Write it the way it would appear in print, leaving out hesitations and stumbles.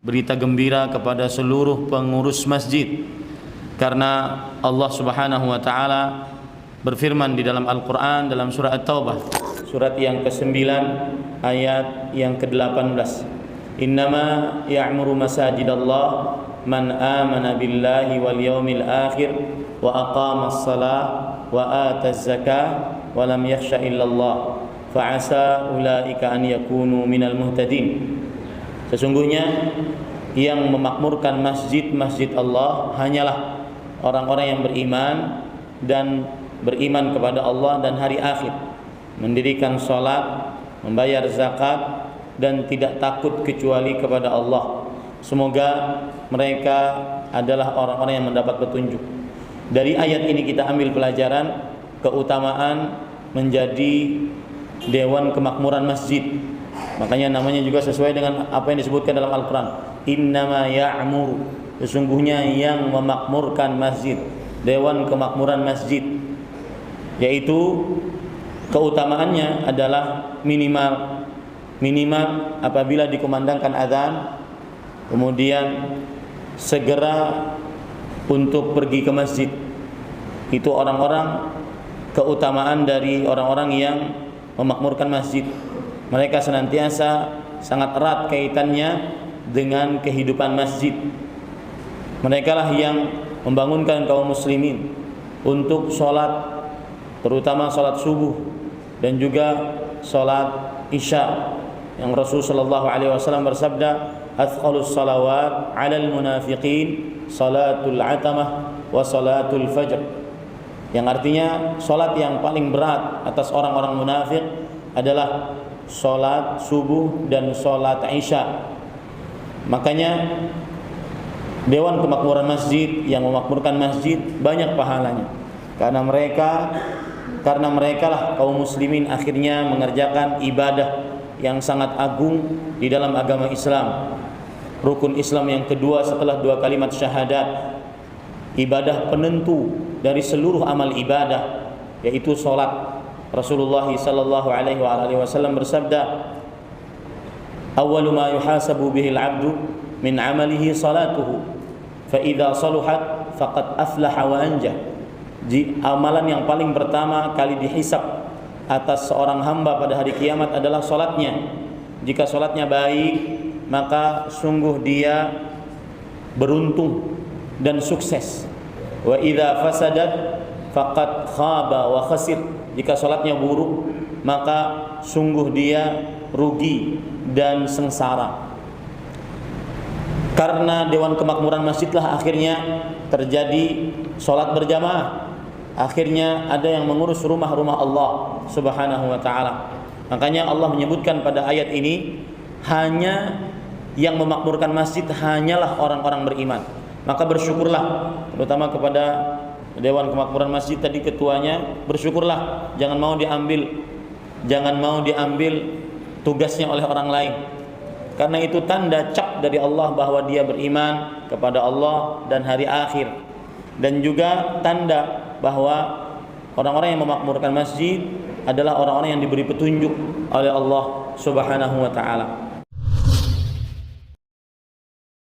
berita gembira kepada seluruh pengurus masjid, karena Allah Subhanahu wa taala berfirman di dalam Al-Qur'an dalam surah At-Taubah, surat yang ke-9 ayat yang ke-18. Innama ya'muru masajidallah man amana billahi wal yawmil akhir wa aqamas shalah wa ataz zakah wa lam yakhsha illallah fa'asa ulaika an yakunu minal muhtadin. Sesungguhnya yang memakmurkan masjid-masjid Allah hanyalah orang-orang yang beriman dan beriman kepada Allah dan hari akhir, mendirikan sholat, membayar zakat, dan tidak takut kecuali kepada Allah. Semoga mereka adalah orang-orang yang mendapat petunjuk. Dari ayat ini kita ambil pelajaran keutamaan menjadi Dewan Kemakmuran Masjid. Makanya namanya juga sesuai dengan apa yang disebutkan dalam Al-Quran. Innama ya'muru, sesungguhnya yang memakmurkan masjid, Dewan Kemakmuran Masjid, yaitu keutamaannya adalah minimal apabila dikumandangkan azan, kemudian segera untuk pergi ke masjid. Itu orang-orang, keutamaan dari orang-orang yang memakmurkan masjid. Mereka senantiasa sangat erat kaitannya dengan kehidupan masjid. Mereka lah yang membangunkan kaum muslimin untuk sholat, terutama sholat subuh dan juga sholat isya, yang Rasulullah SAW bersabda, "Athqalus salawat 'alal munafiqin salatul atamah wa salatul fajr." Yang artinya sholat yang paling berat atas orang-orang munafik adalah sholat subuh dan sholat isya. Makanya Dewan Kemakmuran Masjid yang memakmurkan masjid banyak pahalanya, karena mereka lah kaum muslimin akhirnya mengerjakan ibadah yang sangat agung di dalam agama Islam, rukun Islam yang kedua setelah dua kalimat syahadat, ibadah penentu dari seluruh amal ibadah, yaitu sholat. Rasulullah sallallahu alaihi wasallam bersabda, "Awwalu ma yuhasabu bihil 'abdu min 'amalihi salatuhu, fa idza saluhat faqad aflaha wa anja." Amalan yang paling pertama kali dihisab atas seorang hamba pada hari kiamat adalah salatnya. Jika salatnya baik, maka sungguh dia beruntung dan sukses. Wa idza fasadat faqad khaba wa khasir. Jika salatnya buruk, maka sungguh dia rugi dan sengsara. Karena Dewan Kemakmuran Masjidlah akhirnya terjadi salat berjamaah. Akhirnya ada yang mengurus rumah-rumah Allah Subhanahu wa taala. Makanya Allah menyebutkan pada ayat ini, hanya yang memakmurkan masjid hanyalah orang-orang beriman. Maka bersyukurlah, terutama kepada Dewan Kemakmuran Masjid tadi ketuanya, bersyukurlah, jangan mau diambil tugasnya oleh orang lain. Karena itu tanda cap dari Allah bahwa dia beriman kepada Allah dan hari akhir. Dan juga tanda bahwa orang-orang yang memakmurkan masjid adalah orang-orang yang diberi petunjuk oleh Allah Subhanahu wa taala.